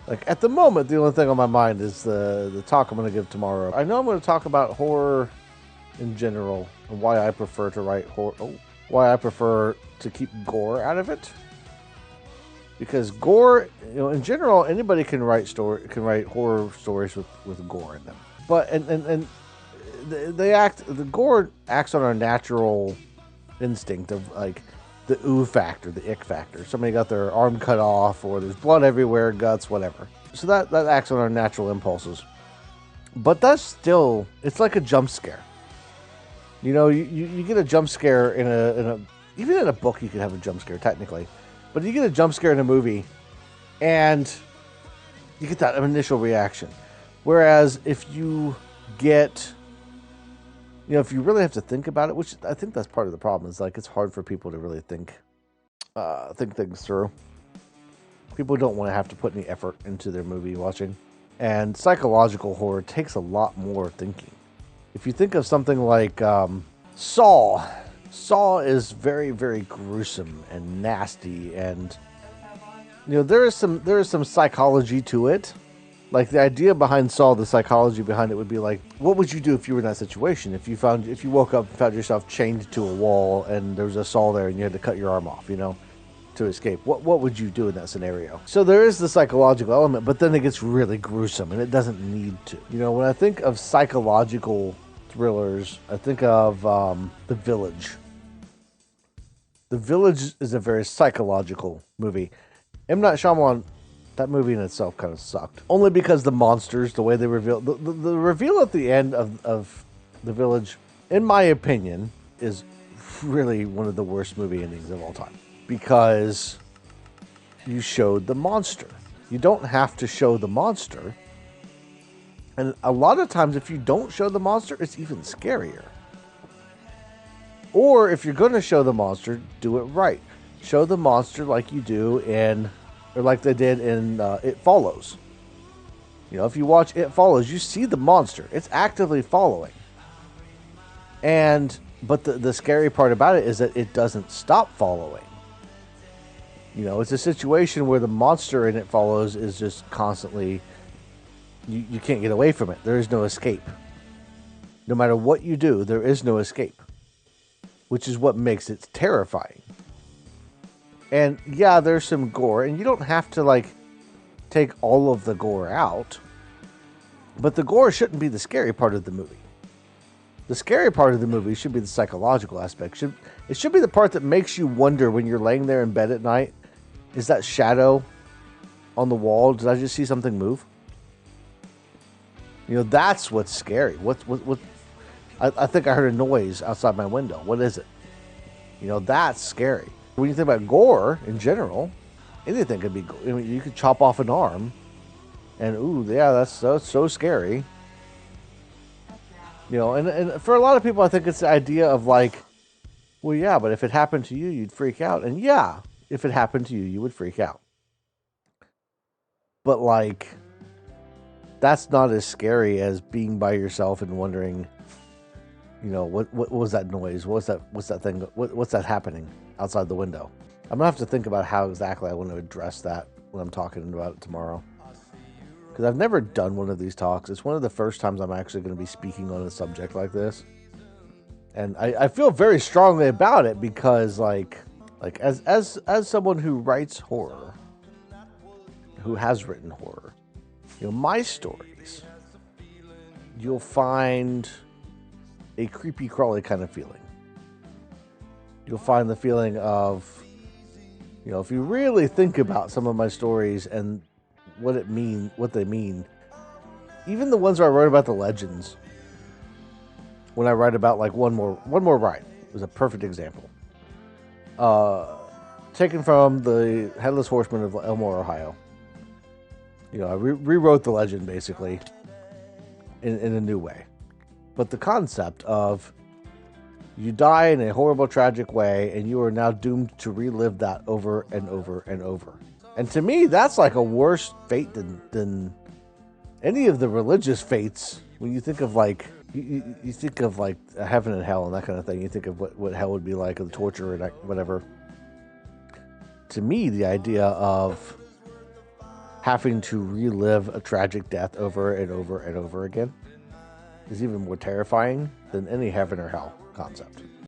Like, at the moment, the only thing on my mind is the talk I'm going to give tomorrow. I know I'm going to talk about horror in general and why I prefer to write horror. Why I prefer to keep gore out of it. Because gore, in general, anybody can write horror stories with gore in them. But and the gore acts on our natural instinct of like the ooh factor, the ick factor. Somebody got their arm cut off, or there's blood everywhere, guts, whatever. So that acts on our natural impulses. But that's still, it's like a jump scare. You get a jump scare in a even in a book you can have a jump scare technically, but you get a jump scare in a movie, and you get that initial reaction. Whereas if you get, if you really have to think about it, which I think that's part of the problem, is like it's hard for people to really think things through. People don't want to have to put any effort into their movie watching, and psychological horror takes a lot more thinking. If you think of something like Saw is very, very gruesome and nasty, and there is some psychology to it. Like the idea behind Saw, the psychology behind it would be like, what would you do if you were in that situation? If you woke up and found yourself chained to a wall and there was a saw there and you had to cut your arm off, to escape. What would you do in that scenario? So there is the psychological element, but then it gets really gruesome and it doesn't need to. When I think of psychological thrillers, I think of The Village. The Village is a very psychological movie. M. Night Shyamalan, that movie in itself kind of sucked. Only because the monsters, the way they reveal, the reveal at the end of The Village, in my opinion, is really one of the worst movie endings of all time. Because you showed the monster. You don't have to show the monster. And a lot of times, if you don't show the monster, it's even scarier. Or if you're going to show the monster, do it right. Show the monster like you do or like they did in It Follows. If you watch It Follows, you see the monster. It's actively following. But the scary part about it is that it doesn't stop following. It's a situation where the monster in It Follows is just constantly, you can't get away from it. There is no escape. No matter what you do, there is no escape. Which is what makes it terrifying. And yeah, there's some gore, and you don't have to take all of the gore out. But the gore shouldn't be the scary part of the movie. The scary part of the movie should be the psychological aspect. It should be the part that makes you wonder when you're laying there in bed at night. Is that shadow on the wall? Did I just see something move? That's what's scary. What? I think I heard a noise outside my window. What is it? That's scary. When you think about gore in general, anything could be. You could chop off an arm, and ooh, yeah, that's so scary. And for a lot of people, I think it's the idea of well, yeah, but if it happened to you, you'd freak out. And yeah, if it happened to you, you would freak out. But that's not as scary as being by yourself and wondering, what was that noise? What's that thing? What's that happening outside the window? I'm gonna have to think about how exactly I want to address that when I'm talking about it tomorrow. Because I've never done one of these talks. It's one of the first times I'm actually going to be speaking on a subject like this. And I feel very strongly about it because as someone who writes horror, who has written horror, my stories, you'll find a creepy crawly kind of feeling. You'll find the feeling of, if you really think about some of my stories and what they mean, even the ones where I wrote about the legends, when I write about one more ride, is a perfect example. Taken from the Headless Horseman of Elmore, Ohio. I rewrote the legend basically in a new way. But the concept of you die in a horrible, tragic way, and you are now doomed to relive that over and over and over. And to me, that's like a worse fate than any of the religious fates. When you think of you think of heaven and hell and that kind of thing. You think of what hell would be like, and torture and whatever. To me, the idea of having to relive a tragic death over and over and over again is even more terrifying than any heaven or hell concept.